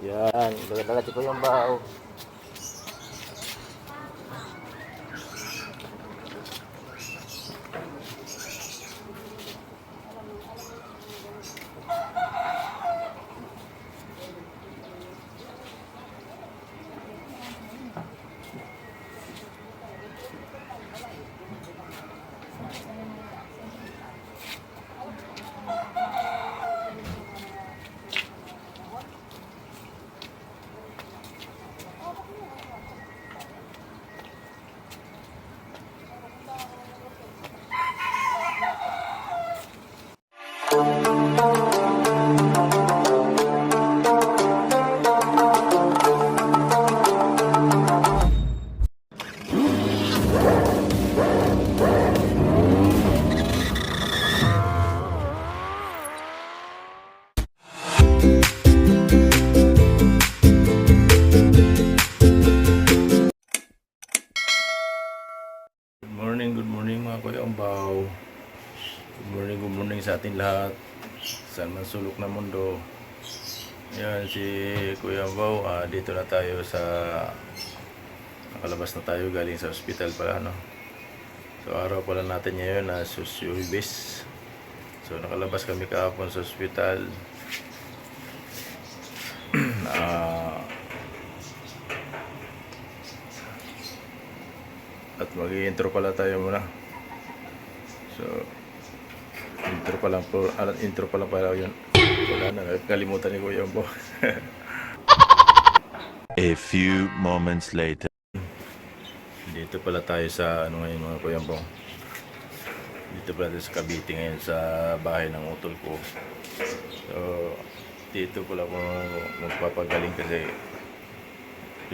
Yan, dagat-dagat ko yung bao. Good morning mga Kuya Ambaw. Good morning sa ating lahat. Saan man sulok na mundo. Yan si Kuya Ambaw. Dito na tayo sa nakalabas na tayo galing sa ospital pala, no? So araw pala natin ngayon na Susyubis. So nakalabas kami kahapon sa ospital. At mag-i-intro pala tayo muna. So intro pa lang pala yun. Wala na, kalimutan ni Kuya Ambaw. A few moments later. Dito pala tayo sa ngayon mga Kuya Ambaw. Dito pala tayo sa Cavite ngayon sa bahay ng utol ko. So dito pala ako magpapagaling kasi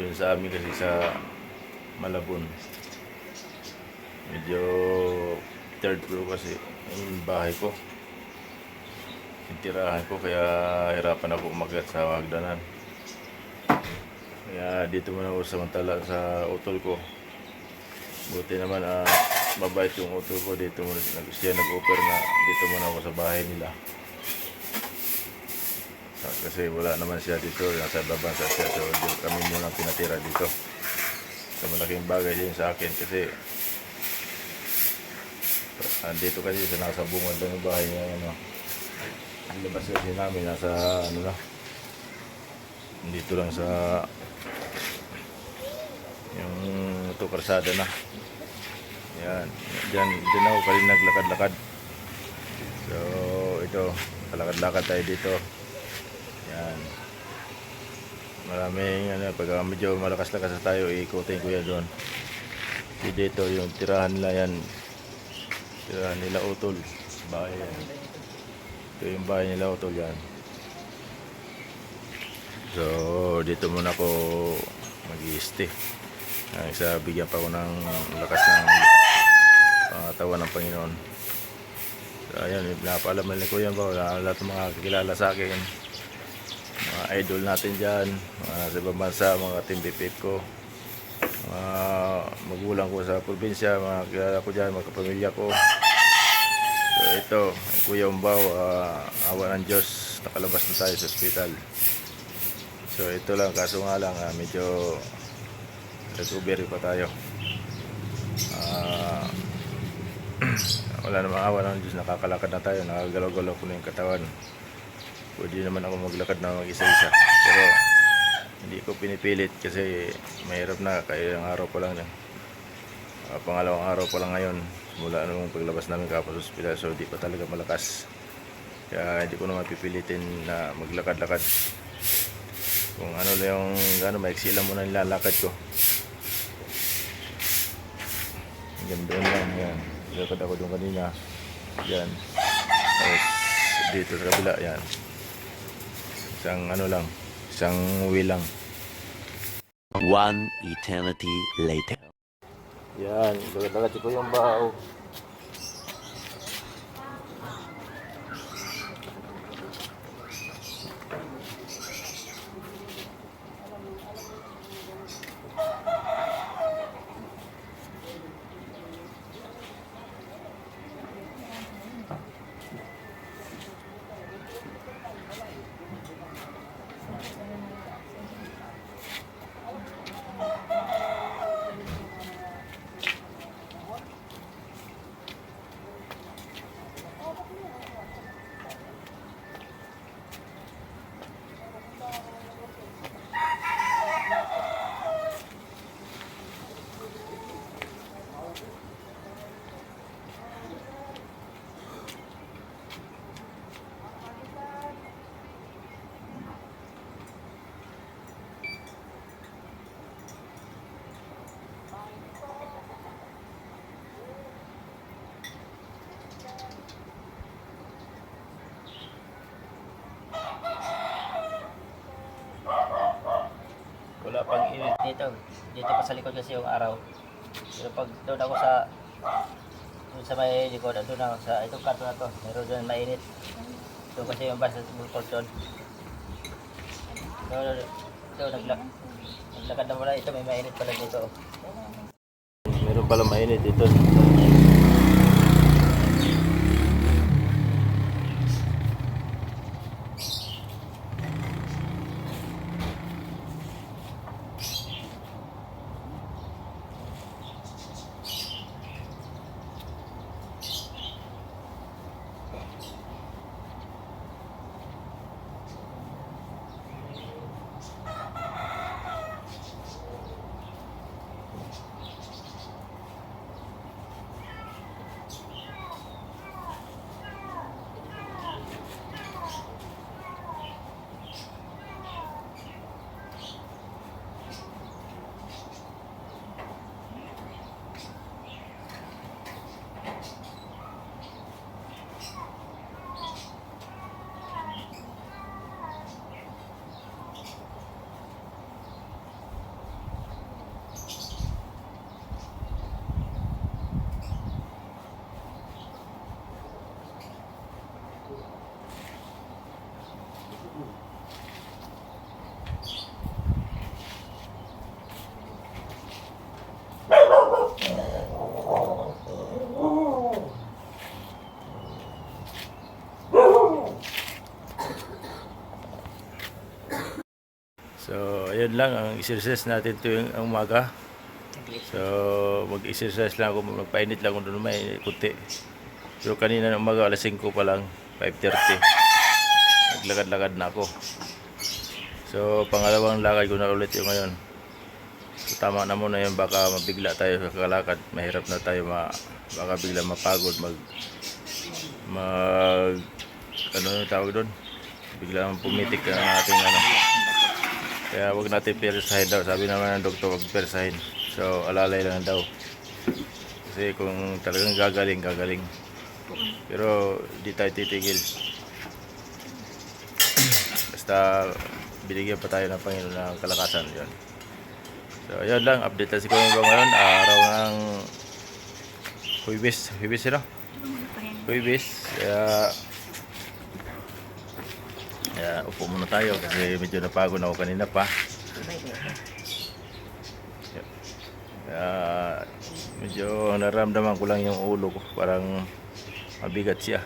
yun sa amin kasi sa Malabon. Medyo third floor kasi yung bahay ko. Yung tirahan ko kaya hirapan ako umakyat sa hagdanan. Kaya dito muna ako samantala sa utol ko. Buti naman mabait yung utol ko dito muna. Siya nag-offer na dito muna ako sa bahay nila. Kasi wala naman siya dito. Nasa babansa siya. So kami muna pinatira dito. So malaking bagay din sa akin kasi dito kasi sa nasa bungad lang yung bahay niya, ano. Ang labas kasi namin nasa ano na. Dito lang sa yung ito karsada na. Yan, diyan ako pa rin naglakad-lakad. So ito, kalakad-lakad tayo dito. Yan. Maraming pag medyo malakas-lakas na tayo, ikutin ko yan doon. Dito yung tirahan nila yan. Tirahan nila utol. Bahay yan. Ito yung bahay nila utol yan. So dito muna ako mag-i-stay. Sa bigyan pa ako ng lakas ng pangatawan ng Panginoon. So ayan, napaalam ni Kuya Ambaw, lahat ng mga kakilala sa akin, mga idol natin dyan, mga sa ibang bansa, mga team BPF ko, mga magulang ko sa probinsya, mga kilala ko dyan, mga kapamilya ko. So ito, ang Kuya Ambaw, awa ng Diyos, nakalabas na tayo sa ospital. So ito lang, kaso nga lang medyo recovery pa tayo. Wala namang awa ng Diyos, nakakalakad na tayo, nakagalaw-galaw ko na yung katawan. Pwede naman ako maglakad na mag-isa-isa, pero hindi ko pinipilit kasi mahirap na, kaya ang araw pa lang pangalawang araw pa lang ngayon mula nung paglabas namin kapos sa ospital. So di pa talaga malakas, kaya hindi ko naman pipilitin na maglakad-lakad. Kung ano lang yung maiksi lang muna nilalakad ko. Hanggang doon lang yan. Lakad ako doon kanina. Yan. Tapos dito sa kabila yan. Isang uwi lang. One eternity later. Yan, dagat-dagat ko yung bao. Dito pa sa likod kasi yung araw. Pero pag doon ako sa may likod, doon ako sa itong kanto na to. Meron doon mainit. Doon kasi yung basketball court doon. Naglakad na muna ito, may mainit pala dito. Meron pala mainit dito. So, ayun lang ang exercise natin tuwing ang umaga. So, mag-exercise lang ako, magpainit lang ako doon may kunti. Pero kanina ng umaga, alas 5 pa lang, 5:30. Naglakad-lakad na ako. So, pangalawang lakad ko na ulit yung ngayon. So, tama na muna yun, baka mabigla tayo sa kalakad. Mahirap na tayo, baka bigla mapagod, ano yung tawag doon? Bigla pumitik na natin ano. Kaya wag natin persahin daw. Sabi naman ng doktor, wag persahin. So, alalay lang daw. Kasi kung talagang gagaling. Pero, di tayo titigil. Basta, binigyan pa tayo ng Panginoon ng kalakasan. Yun. So, yun lang. Update lang si Kuya Bang ngayon. Araw ng Huwebes. Huwebes yun, no? Huwebes. Kaya upo muna tayo kasi medyo napagod ako kanina pa. Medyo naramdaman ko lang yung ulo ko, parang mabigat siya.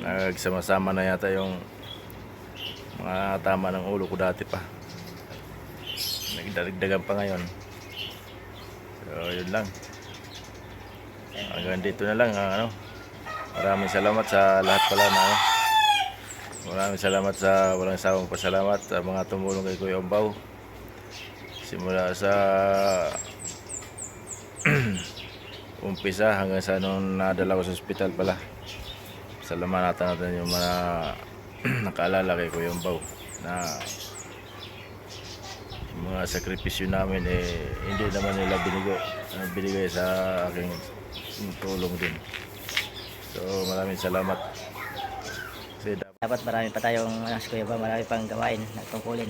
Nagsama-sama na yata yung mga tama ng ulo ko dati pa. Nagdagdagan pa ngayon. So yun lang. Hanggang dito na lang ano. Maraming salamat sa lahat pala na ano. Maraming salamat sa walang sawang pasalamat sa mga tumulong kay Kuya Umbaw. Simula sa umpisa hanggang sa nung nadala ko sa ospital pala. Salamatan natin yung mga nakaalala kay Kuya Umbaw na mga sakripisyo namin hindi naman nila binigay sa aking tulong din. So maraming salamat. Kasi Dapat marami pa tayong Kuya Bang, marami pang gawain na tungkulin.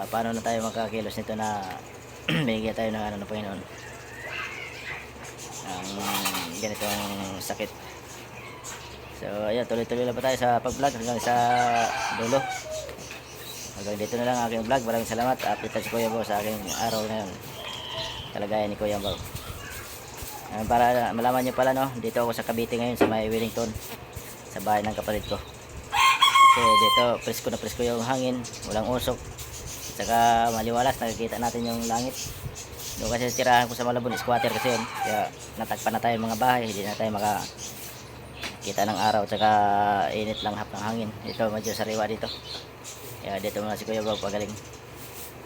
Paano na tayo magkakilos nito na binigyan tayo ng ng Panginoon ang ganitong sakit. So ayun, tuloy-tuloy lang pa tayo sa pag-vlog hanggang sa dulo. Hanggang dito na lang ang aking vlog. Maraming salamat. Update si Kuya Bang sa aking araw na yun. Kalagayan ni Kuya Bang. Para malaman nyo pala, no, dito ako sa Cavite ngayon sa may Wellington, sa bahay ng kapatid ko. Kasi dito presko na presko yung hangin, walang usok, at saka maliwalas, nakikita natin yung langit. Doon kasi tirahan ko sa Malabon, squatter kasi yun, kaya natagpan na tayo mga bahay, hindi na tayo makakita ng araw, at saka init lang hap ng hangin. Dito medyo sariwa dito, kaya dito muna si Kuya Bang pagaling.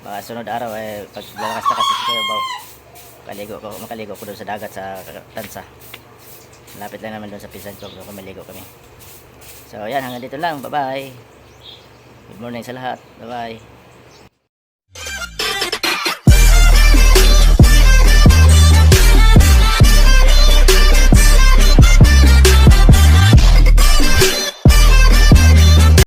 Baka sunod araw pag lalakas-lakas si Kuya Bang, makaligo ko doon sa dagat sa Tansa. Lapit lang naman doon sa Pisan ko, doon maligo kami. So yan, hanggang dito lang. Bye bye. Good morning sa lahat. Bye bye.